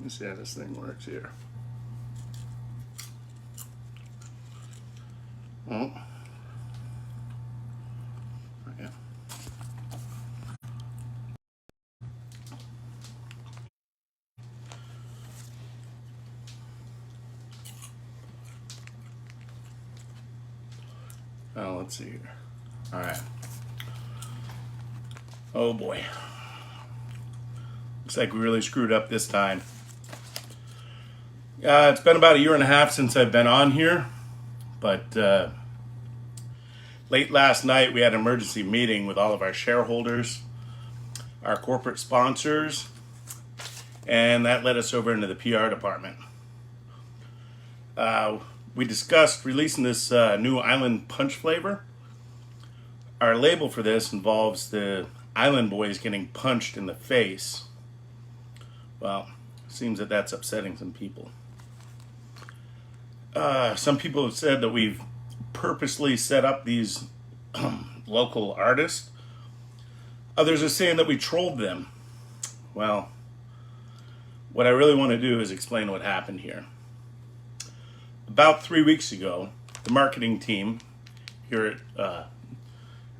Let's see how this thing works here. Oh. Yeah. Oh, let's see here. All right. Oh boy. Looks like we really screwed up this time. It's been about a year and a half since I've been on here, but late last night we had an emergency meeting with all of our shareholders, our corporate sponsors, and that led us over into the PR department. We discussed releasing this new Island Punch flavor. Our label for this involves the Island Boys getting punched in the face. Well, seems that that's upsetting some people. Some people have said that we've purposely set up these local artists. Others are saying that we trolled them. Well, what I really want to do is explain what happened here. About 3 weeks ago, the marketing team here at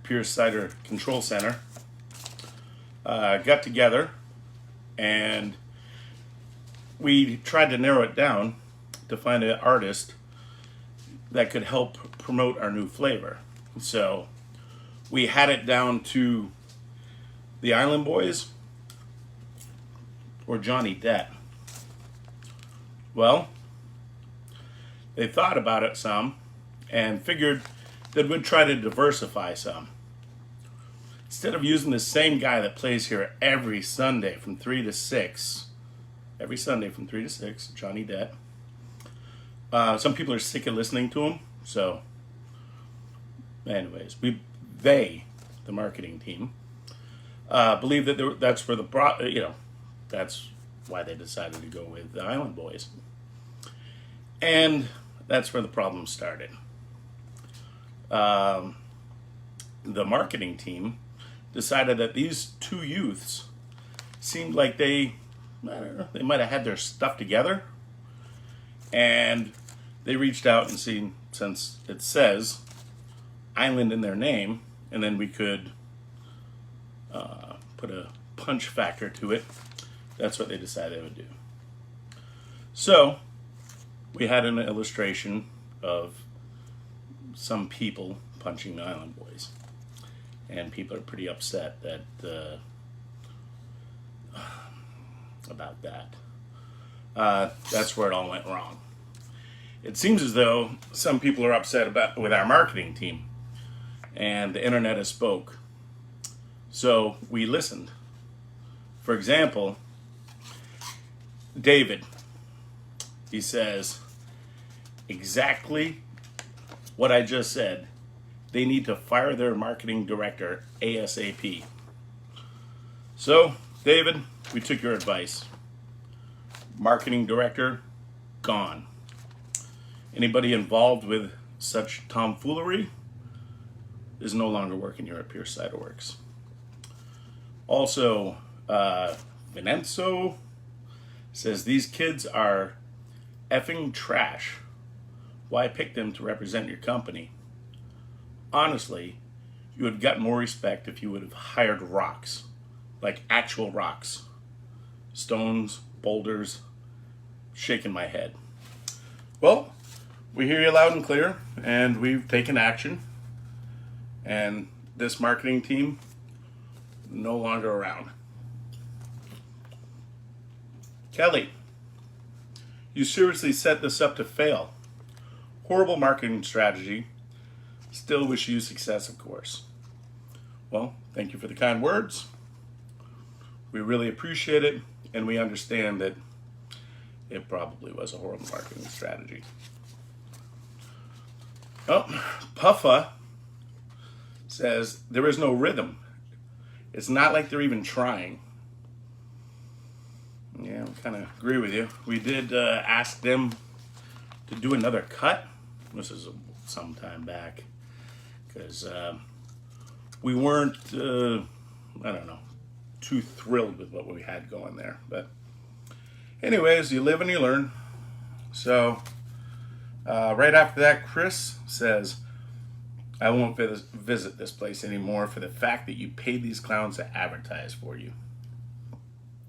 Pierce Cider Control Center got together and we tried to narrow it down to find an artist that could help promote our new flavor. So we had it down to the Island Boys or Johnny Depp. Well, they thought about it some and figured that we'd try to diversify some. Instead of using the same guy that plays here every Sunday from 3 to 6, Johnny Depp. Some people are sick of listening to him, so anyways, the marketing team, believe that that's where that's why they decided to go with the Island Boys. And that's where the problem started. The marketing team decided that these two youths seemed like they might have had their stuff together, and they reached out and seen, since it says Island in their name, and then we could put a punch factor to it. That's what they decided they would do. So we had an illustration of some people punching the Island Boys, and people are pretty upset that about that. That's where it all went wrong. It seems as though some people are upset with our marketing team, and the internet has spoke. So we listened. For example, David, he says exactly what I just said. They need to fire their marketing director ASAP. So, David, we took your advice. Marketing director, gone. Anybody involved with such tomfoolery is no longer working here at Pierce Cider Works. Also, Vincenzo says these kids are effing trash. Why pick them to represent your company? Honestly, you would have gotten more respect if you would have hired rocks, like actual rocks. Stones, boulders, shaking my head. Well, we hear you loud and clear, and we've taken action. And this marketing team, no longer around. Kelly, you seriously set this up to fail. Horrible marketing strategy. Still wish you success, of course. Well, thank you for the kind words. We really appreciate it, and we understand that it probably was a horrible marketing strategy. Oh, Puffa says there is no rhythm. It's not like they're even trying. Yeah, I kind of agree with you. We did ask them to do another cut. This is some time back, because we weren't, too thrilled with what we had going there. But Anyways, you live and you learn. So, right after that, Chris says, I won't visit this place anymore for the fact that you paid these clowns to advertise for you.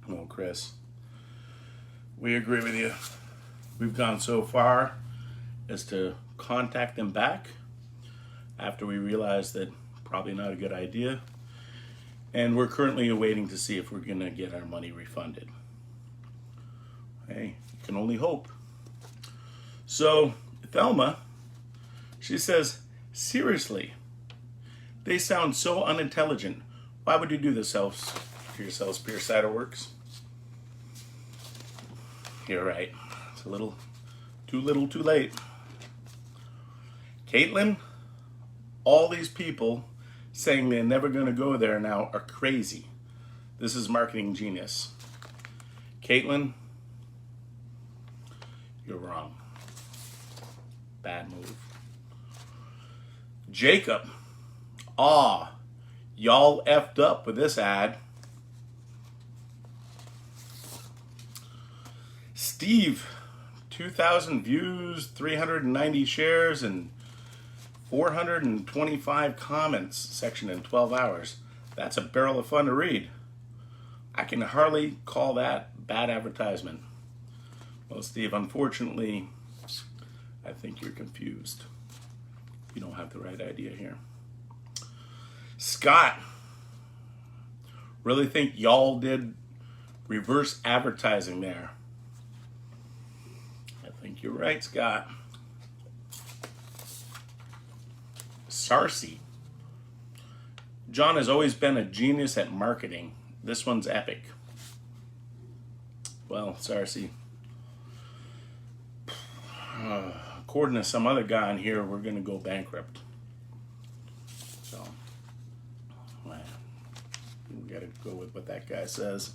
Well, Chris, we agree with you. We've gone so far as to contact them back after we realized that probably not a good idea. And we're currently waiting to see if we're going to get our money refunded. Hey, you can only hope. So, Thelma, she says, seriously, they sound so unintelligent. Why would you do this to yourselves, Pure Cider Works? You're right. It's a little, too late. Caitlin, all these people saying they're never going to go there now are crazy. This is marketing genius. Caitlin, you're wrong. Bad move. Jacob, y'all effed up with this ad. Steve, 2,000 views, 390 shares, and 425 comments section in 12 hours. That's a barrel of fun to read. I can hardly call that bad advertisement. Well, Steve, unfortunately, I think you're confused. You don't have the right idea here. Scott, really think y'all did reverse advertising there? I think you're right, Scott. Sarcy, John has always been a genius at marketing. This one's epic. Well, Sarcy, according to some other guy on here, we're going to go bankrupt. So, well, we got to go with what that guy says.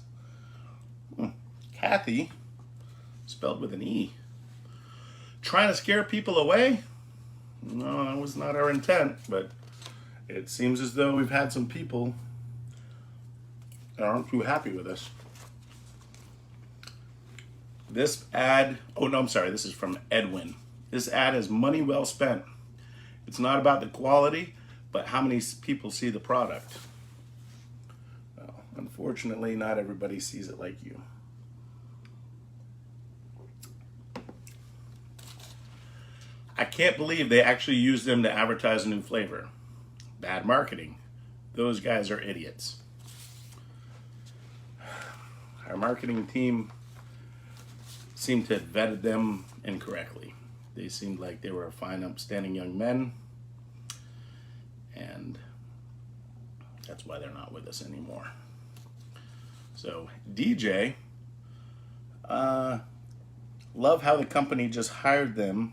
Kathy, spelled with an E, trying to scare people away? No, that was not our intent, but it seems as though we've had some people that aren't too happy with us. This ad, oh no, I'm sorry, this is from Edwin. This ad is money well spent. It's not about the quality, but how many people see the product. Well, unfortunately, not everybody sees it like you. I can't believe they actually used them to advertise a new flavor. Bad marketing. Those guys are idiots. Our marketing team seemed to have vetted them incorrectly. They seemed like they were fine, upstanding young men, and that's why they're not with us anymore. So, DJ, love how the company just hired them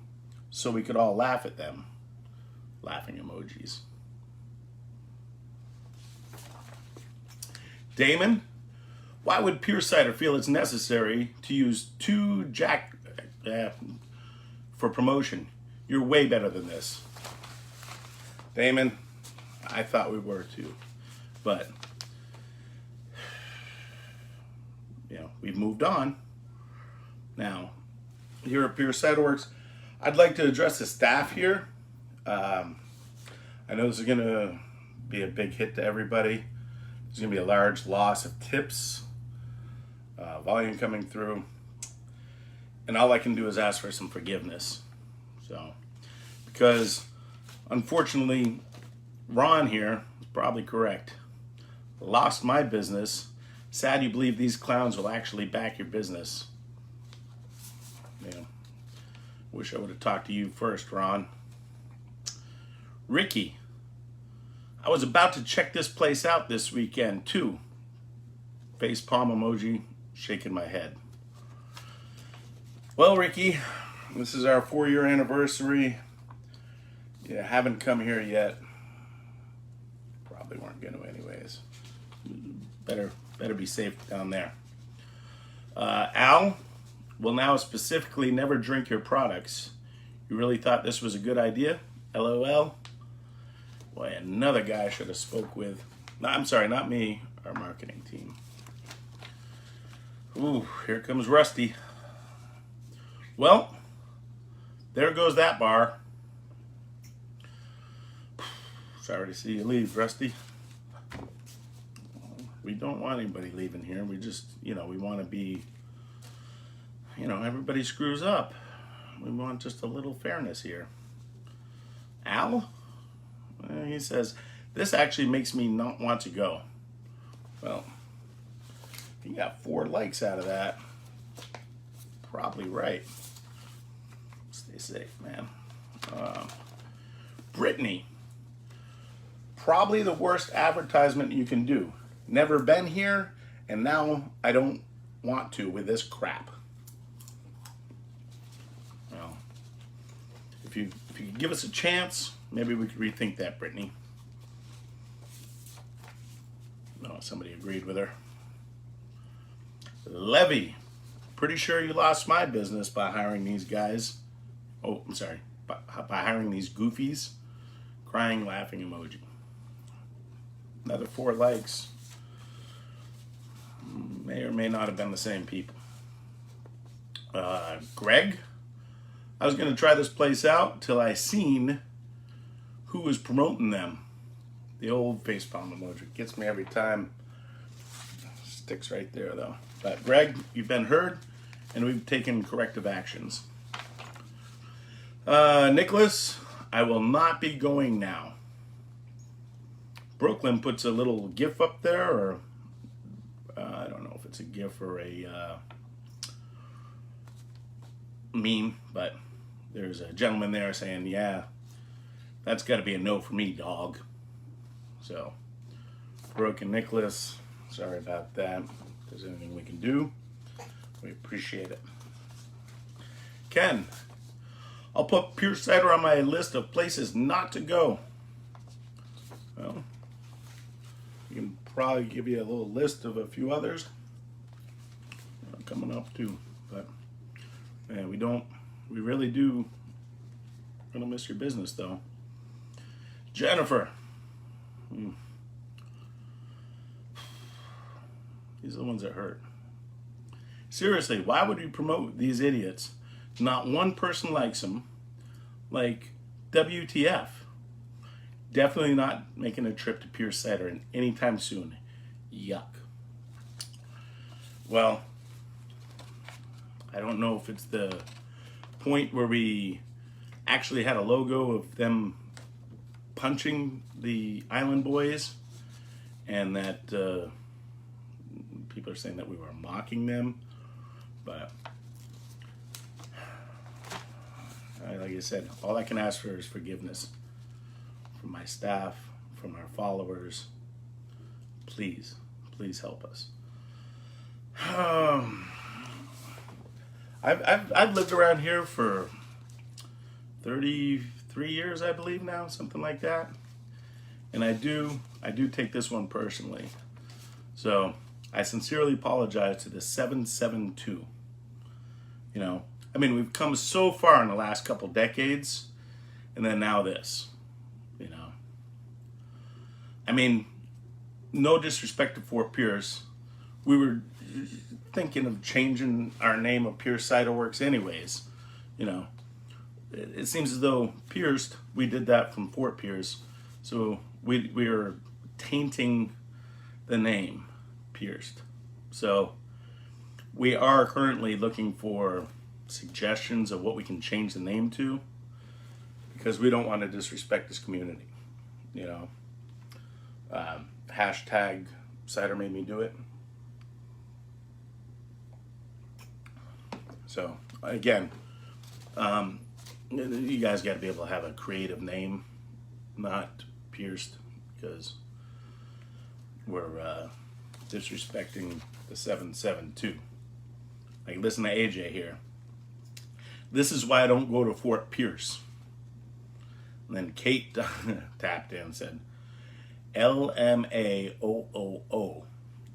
so we could all laugh at them. Laughing emojis. Damon, why would Pure Cider feel it's necessary to use two Jack for promotion? You're way better than this. Damon, I thought we were too. But, we've moved on. Now, here at Pure Cider Works, I'd like to address the staff here. I know this is going to be a big hit to everybody. There's going to be a large loss of tips, volume coming through, and all I can do is ask for some forgiveness. So, because unfortunately, Ron here is probably correct. Lost my business. Sad you believe these clowns will actually back your business. Wish I would have talked to you first, Ron. Ricky, I was about to check this place out this weekend too. Face palm emoji, shaking my head. Well, Ricky, this is our 4-year anniversary. You haven't come here yet. Probably weren't going to anyways. Better be safe down there. Al will now specifically never drink your products. You really thought this was a good idea? LOL. Boy, another guy I should have spoke with. No, I'm sorry, not me, our marketing team. Ooh, here comes Rusty. Well, there goes that bar. Sorry to see you leave, Rusty. We don't want anybody leaving here. We just, we want to be, everybody screws up. We want just a little fairness here. Al? He says, this actually makes me not want to go. Well, he got 4 likes out of that. Probably right. Stay safe, man. Brittany. Probably the worst advertisement you can do. Never been here, and now I don't want to with this crap. Well, if you could give us a chance, maybe we could rethink that, Brittany. No, somebody agreed with her. Levy, pretty sure you lost my business by hiring these guys. Oh, I'm sorry, by hiring these goofies. Crying, laughing emoji. Another 4 likes. May or may not have been the same people. Greg, I was going to try this place out till I seen who was promoting them. The old facepalm emoji gets me every time. Sticks right there though. But Greg, you've been heard, and we've taken corrective actions. Nicholas, I will not be going now. Brooklyn puts a little GIF up there, or I don't know if it's a GIF or a meme, but there's a gentleman there saying, yeah, that's got to be a no for me, dog. So, Brooke and Nicholas, sorry about that. If there's anything we can do, we appreciate it. Ken, I'll put Pure Cider on my list of places not to go. Well, we can probably give you a little list of a few others coming up too. But yeah, we really do gonna miss your business though. Jennifer. These are the ones that hurt. Seriously, why would you promote these idiots? Not one person likes them. Like, WTF. Definitely not making a trip to Pure Cider anytime soon. Yuck. Well, I don't know if it's the point where we actually had a logo of them punching the Island Boys, and that people are saying that we were mocking them, but like I said, all I can ask for is forgiveness from my staff, from our followers. Please help us. I've lived around here for 33 years, I believe now, something like that. And I do take this one personally. So I sincerely apologize to the 772. We've come so far in the last couple decades, and then now this. No disrespect to Fort Pierce. We were thinking of changing our name of Pierce Cider Works anyways. It seems as though Pierced, we did that from Fort Pierce. So we are tainting the name Pierced. So we are currently looking for suggestions of what we can change the name to, because we don't want to disrespect this community. Hashtag cider made me do it. So again, you guys got to be able to have a creative name, not Pierced, because we're disrespecting the 772. Like, listen to AJ here. This is why I don't go to Fort Pierce. And then Kate tapped in and said, LMAOOO.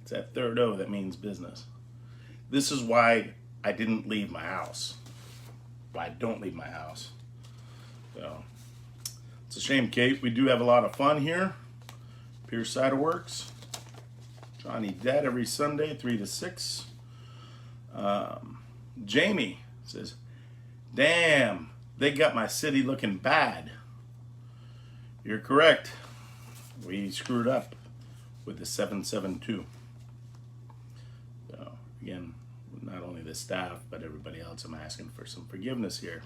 It's that third O that means business. This is why I didn't leave my house. Why I don't leave my house. So, it's a shame, Kate. We do have a lot of fun here. Pure Cider Works. Johnny Dead every Sunday, 3 to 6. Jamie says, damn, they got my city looking bad. You're correct. We screwed up with the 772. So, again, not only the staff, but everybody else, I'm asking for some forgiveness here.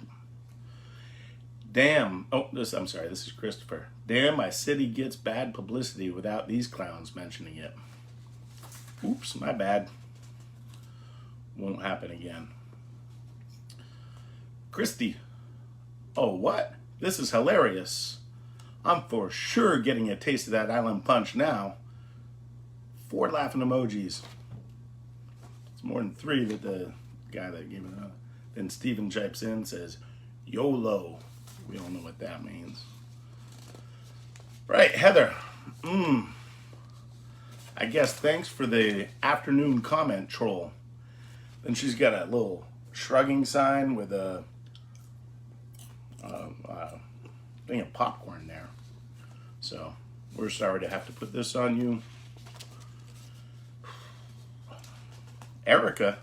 Damn, I'm sorry, this is Christopher. Damn, my city gets bad publicity without these clowns mentioning it. Oops, my bad. Won't happen again. Christy, oh, what? This is hilarious. I'm for sure getting a taste of that island punch now. 4 laughing emojis. It's more than 3 that the guy that gave it up. Then Steven chipes in and says, YOLO. We all know what that means. Right, Heather. I guess thanks for the afternoon comment troll. Then she's got a little shrugging sign with a thing of popcorn there. So we're sorry to have to put this on you. Erica,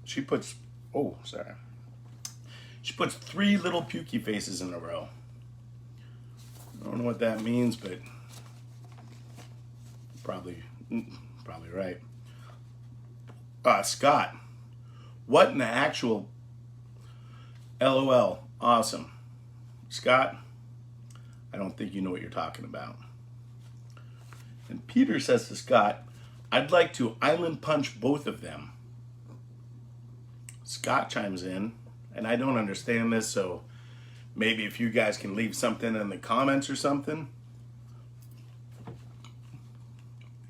she puts, she puts 3 little pukey faces in a row. I don't know what that means, but probably right. Scott, what in the actual LOL? Awesome. Scott, I don't think you know what you're talking about. And Peter says to Scott, I'd like to island punch both of them. Scott chimes in, and I don't understand this, so maybe if you guys can leave something in the comments or something.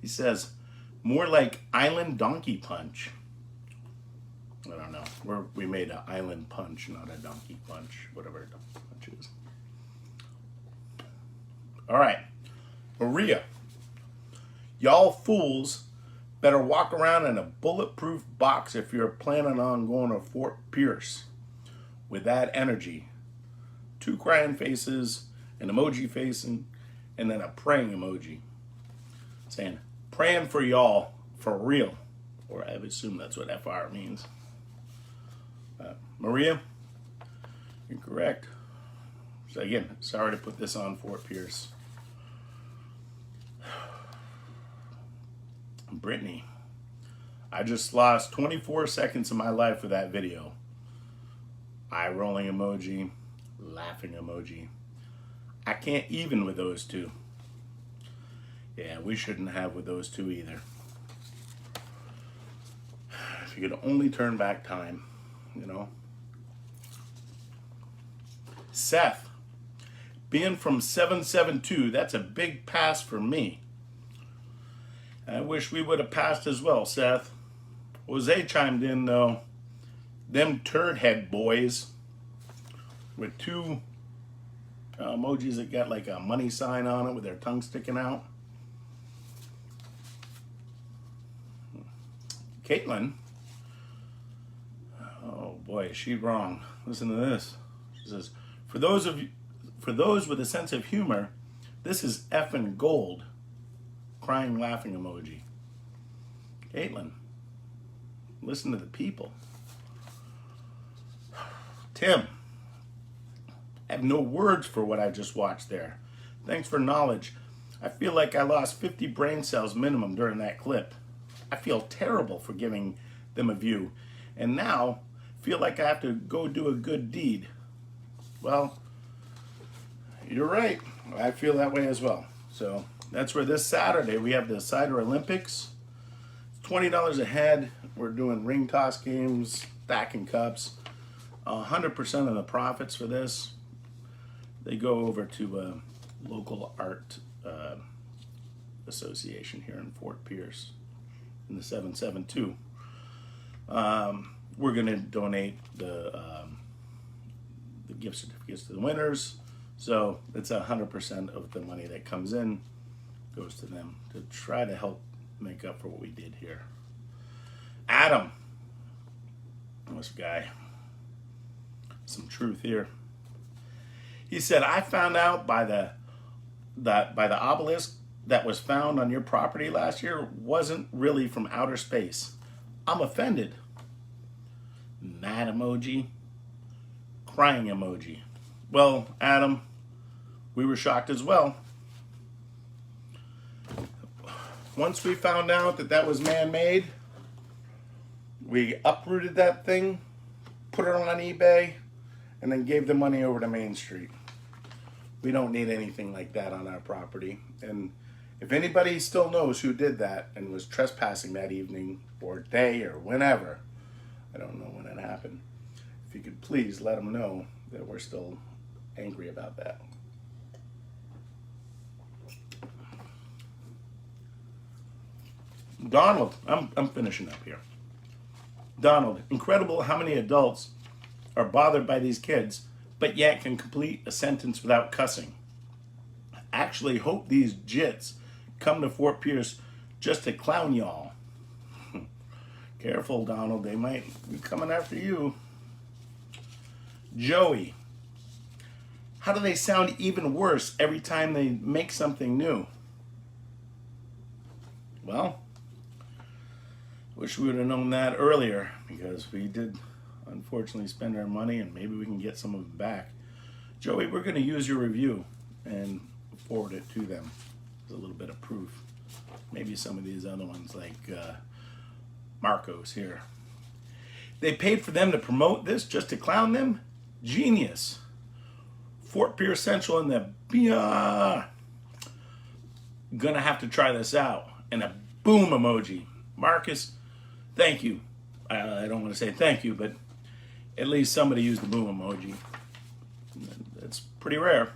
He says, more like island donkey punch. I don't know. We made an island punch, not a donkey punch, whatever a donkey punch is. All right, Maria. Y'all fools better walk around in a bulletproof box if you're planning on going to Fort Pierce with that energy. 2 crying faces, an emoji facing, and then a praying emoji. Saying, praying for y'all, for real. Or I would assume that's what FR means. Maria, you're correct. So again, sorry to put this on Fort Pierce. Brittany, I just lost 24 seconds of my life with that video. Eye rolling emoji, laughing emoji. I can't even with those 2. Yeah, we shouldn't have with those 2 either. If you could only turn back time, you know. Seth, being from 772, that's a big pass for me. I wish we would have passed as well, Seth. Jose chimed in, though. Them turd head boys with 2 emojis that got like a money sign on it with their tongue sticking out. Caitlin, oh boy, is she wrong. Listen to this. She says, for those with a sense of humor, this is effing gold. Crying, laughing emoji. Caitlin, listen to the people. Tim, I have no words for what I just watched there. Thanks for knowledge. I feel like I lost 50 brain cells minimum during that clip. I feel terrible for giving them a view. And now, feel like I have to go do a good deed. Well, you're right. I feel that way as well. So that's where this Saturday we have the Cider Olympics. $20 a head. We're doing ring toss games, stacking cups. 100% of the profits for this, they go over to a local art association here in Fort Pierce in the 772. We're going to donate the gift certificates to the winners. So it's 100% of the money that comes in goes to them to try to help make up for what we did here. Adam, this guy, some truth here. He said, I found out by the obelisk that was found on your property last year wasn't really from outer space. I'm offended. Mad emoji, crying emoji. Well, Adam, we were shocked as well. Once we found out that that was man-made, we uprooted that thing, put it on eBay, and then gave the money over to Main Street. We don't need anything like that on our property. And if anybody still knows who did that and was trespassing that evening or day or whenever, I don't know when it happened, if you could please let them know that we're still angry about that. Donald, I'm finishing up here. Donald, incredible how many adults are bothered by these kids, but yet can complete a sentence without cussing. Actually hope these jits come to Fort Pierce just to clown y'all. Careful, Donald, they might be coming after you. Joey, how do they sound even worse every time they make something new? Well, wish we would have known that earlier, because we did unfortunately spend our money, and maybe we can get some of it back. Joey, we're going to use your review and forward it to them as a little bit of proof. Maybe some of these other ones like Marcos here. They paid for them to promote this just to clown them? Genius. Fort Pierce Central and the gonna have to try this out. And a boom emoji. Marcus, thank you. I don't want to say thank you, but at least somebody used the boom emoji. That's pretty rare.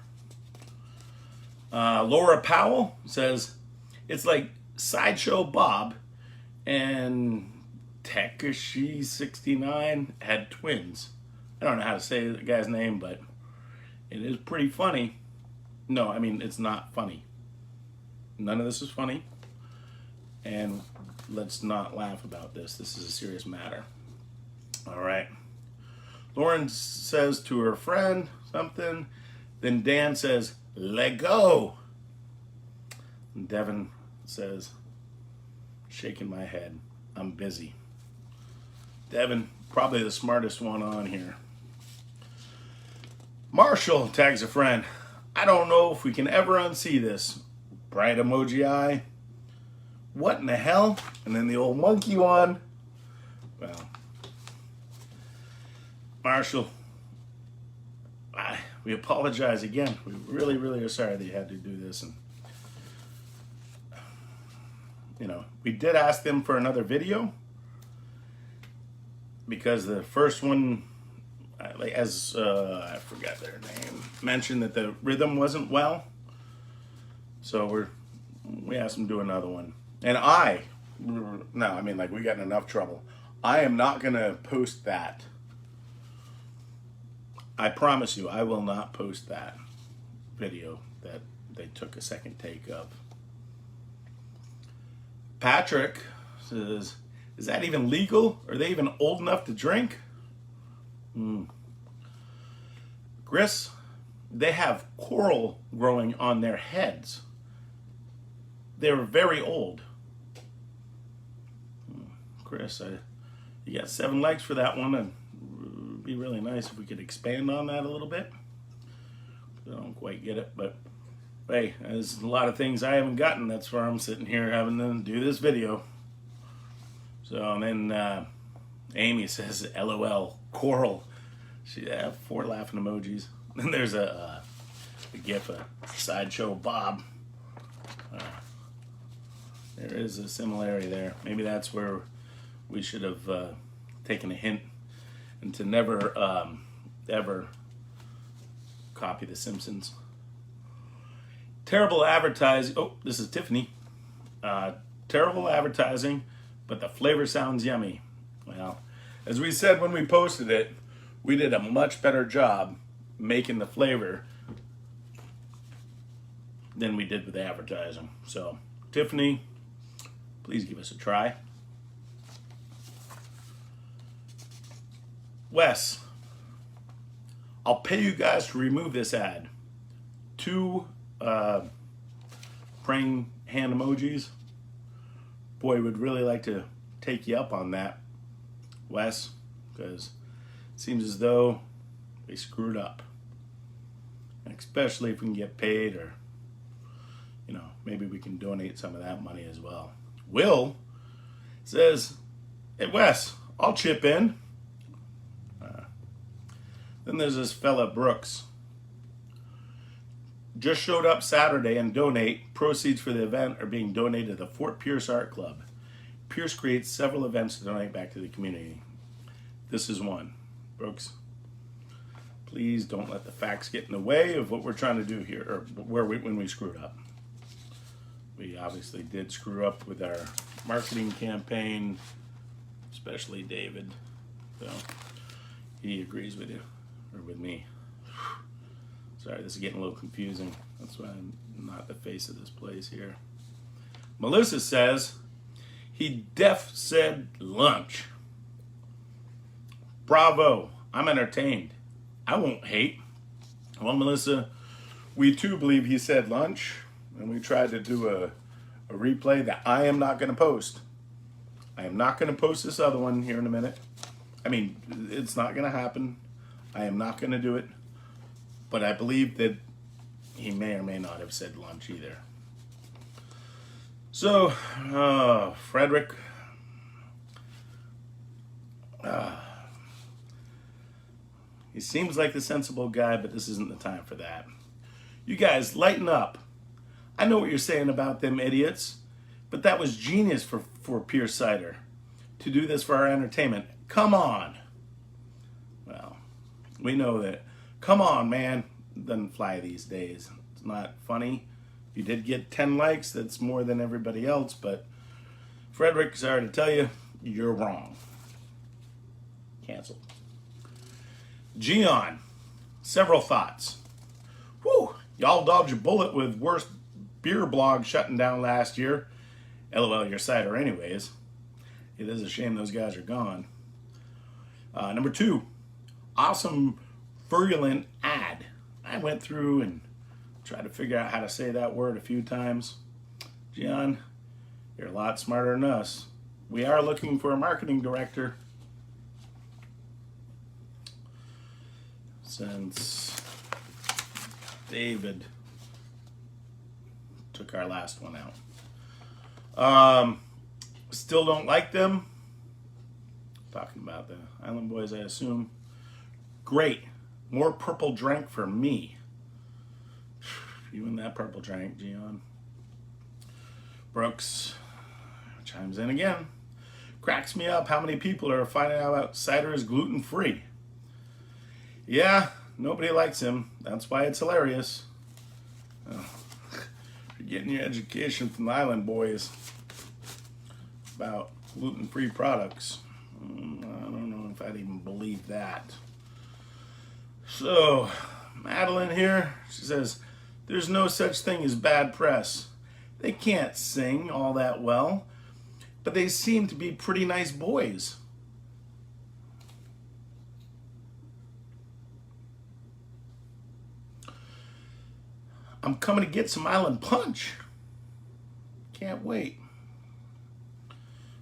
Laura Powell says, it's like Sideshow Bob and Tekashi69 had twins. I don't know how to say the guy's name, but it is pretty funny. No, I mean, it's not funny. None of this is funny. And let's not laugh about this. This is a serious matter. All right. Lauren says to her friend something. Then Dan says, let go. And Devin says, shaking my head, I'm busy. Devin, probably the smartest one on here. Marshall tags a friend. I don't know if we can ever unsee this. Bright emoji eye. What in the hell? And then the old monkey one. Well, Marshall, we apologize again. We really, really are sorry that you had to do this. And, you know, we did ask them for another video because the first one, as I forgot their name, mentioned that the rhythm wasn't well. So we asked them to do another one. And we got in enough trouble. I am not going to post that. I promise you, I will not post that video that they took a second take of. Patrick says, is that even legal? Are they even old enough to drink? Chris, they have coral growing on their heads. They're very old. Chris, you got 7 likes for that one, and it'd be really nice if we could expand on that a little bit. I don't quite get it, but hey, there's a lot of things I haven't gotten. That's why I'm sitting here having to do this video. So, and then Amy says, LOL, coral. She have 4 laughing emojis. Then there's a gif of Sideshow Bob. There is a similarity there. Maybe that's where we should have taken a hint and to never, ever copy The Simpsons. Terrible advertising. Oh, this is Tiffany. Terrible advertising, but the flavor sounds yummy. Well, as we said when we posted it, we did a much better job making the flavor than we did with the advertising. So, Tiffany, please give us a try. Wes, I'll pay you guys to remove this ad. 2 praying hand emojis. Boy, would really like to take you up on that, Wes, because it seems as though they screwed up. Especially if we can get paid, or maybe we can donate some of that money as well. Will says, "Hey Wes, I'll chip in." Then there's this fella Brooks. "Just showed up Saturday and donate. Proceeds for the event are being donated to the Fort Pierce Art Club. Pierce creates several events to donate back to the community. This is one." Brooks, please don't let the facts get in the way of what we're trying to do here, or when we screwed up. We obviously did screw up with our marketing campaign, especially David. So he agrees with you, or with me. Sorry, this is getting a little confusing. That's why I'm not the face of this place here. Melissa says, "He said lunch. Bravo, I'm entertained. I won't hate." Well, Melissa, we too believe he said lunch, and we tried to do a replay that I am not going to post. I am not going to post this other one here in a minute. I mean, it's not going to happen. I am not going to do it. But I believe that he may or may not have said lunch either. So, Frederick, he seems like the sensible guy, but this isn't the time for that. You guys, lighten up. I know what you're saying about them idiots, but that was genius for Pierce Cider to do this for our entertainment. Come on. Well, we know that. Come on, man. It doesn't fly these days. It's not funny. You did get 10 likes. That's more than everybody else. But Frederick, sorry to tell you, you're wrong. Canceled. Gian, several thoughts. Whew, y'all dodged a bullet with worst beer blog shutting down last year. LOL, your cider anyways. It is a shame those guys are gone. Number 2, awesome virulent ad. I went through and tried to figure out how to say that word a few times. Gian, you're a lot smarter than us. We are looking for a marketing director. Since David took our last one out. Still don't like them. Talking about the Island Boys, I assume. Great. More purple drink for me. You and that purple drink, Gian. Brooks chimes in again. Cracks me up how many people are finding out cider is gluten-free. Yeah, nobody likes him. That's why it's hilarious. Oh, you're getting your education from the Island Boys about gluten-free products. I don't know if I'd even believe that. So, Madeline here, she says, "There's no such thing as bad press. They can't sing all that well, but they seem to be pretty nice boys." I'm coming to get some Island Punch. Can't wait.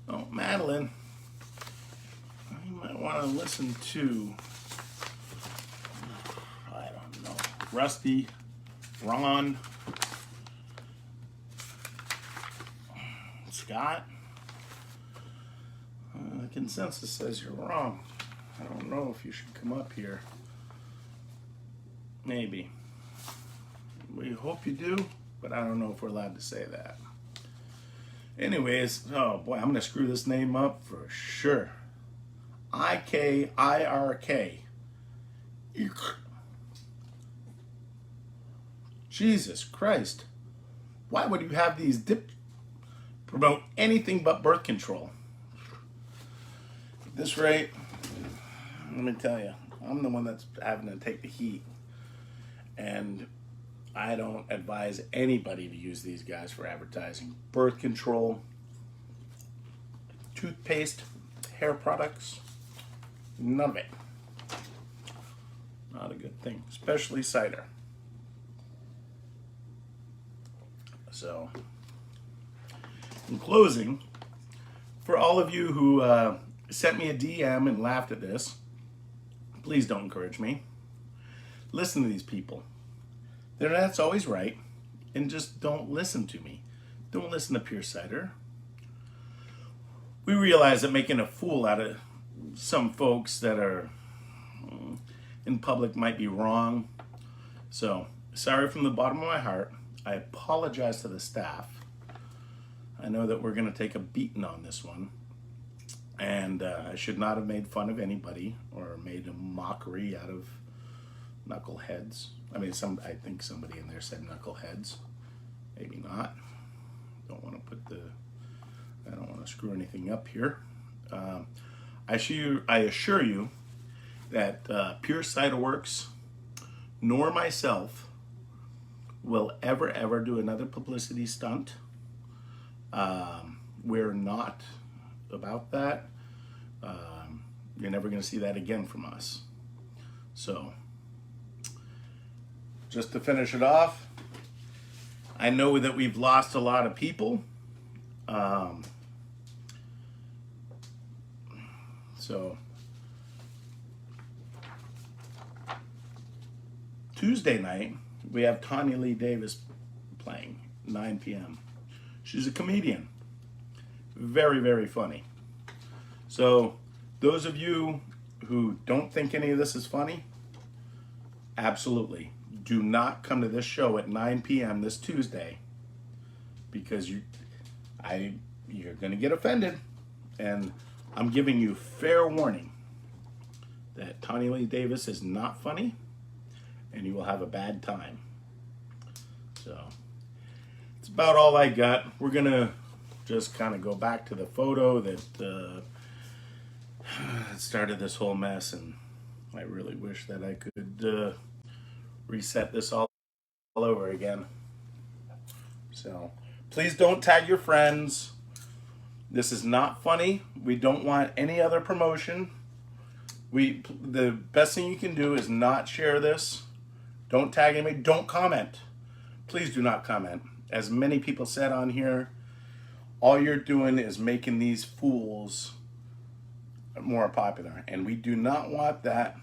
Oh, Madeline, you might want to listen to, I don't know, Rusty, Ron, Scott. The consensus says you're wrong. I don't know if you should come up here. Maybe. We hope you do, but I don't know if we're allowed to say that. Anyways, oh boy, I'm going to screw this name up for sure. IKIRK. Jesus Christ. Why would you have these promote anything but birth control? At this rate, let me tell you, I'm the one that's having to take the heat. And I don't advise anybody to use these guys for advertising. Birth control, toothpaste, hair products, none of it. Not a good thing, especially cider. So, in closing, For all of you who sent me a DM and laughed at this, please don't encourage me. Listen to these people. Their internet's always right, and just don't listen to me. Don't listen to Pure Cider. We realize that making a fool out of some folks that are in public might be wrong. So, sorry from the bottom of my heart. I apologize to the staff. I know that we're going to take a beating on this one. And I should not have made fun of anybody or made a mockery out of knuckleheads. I mean, I think somebody in there said knuckleheads. Maybe not. I don't want to screw anything up here. I assure you that Pure Cider Works nor myself will ever do another publicity stunt. We're not about that. You're never going to see that again from us. So, just to finish it off, I know that we've lost a lot of people. So, Tuesday night, we have Tanya Lee Davis playing, 9 p.m. She's a comedian. Very, very funny. So, those of you who don't think any of this is funny, absolutely do not come to this show at 9 p.m. this Tuesday, because you're going to get offended, and I'm giving you fair warning that Tanya Lee Davis is not funny, and you will have a bad time. So, it's about all I got. We're going to just kind of go back to the photo that started this whole mess, and I really wish that I could reset this all over again. So, please don't tag your friends. This is not funny. We don't want any other promotion. The best thing you can do is not share this. Don't tag anybody. Don't comment. Please do not comment. As many people said on here, all you're doing is making these fools more popular, and we do not want that.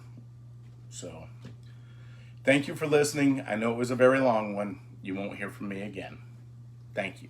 So, thank you for listening. I know it was a very long one. You won't hear from me again. Thank you.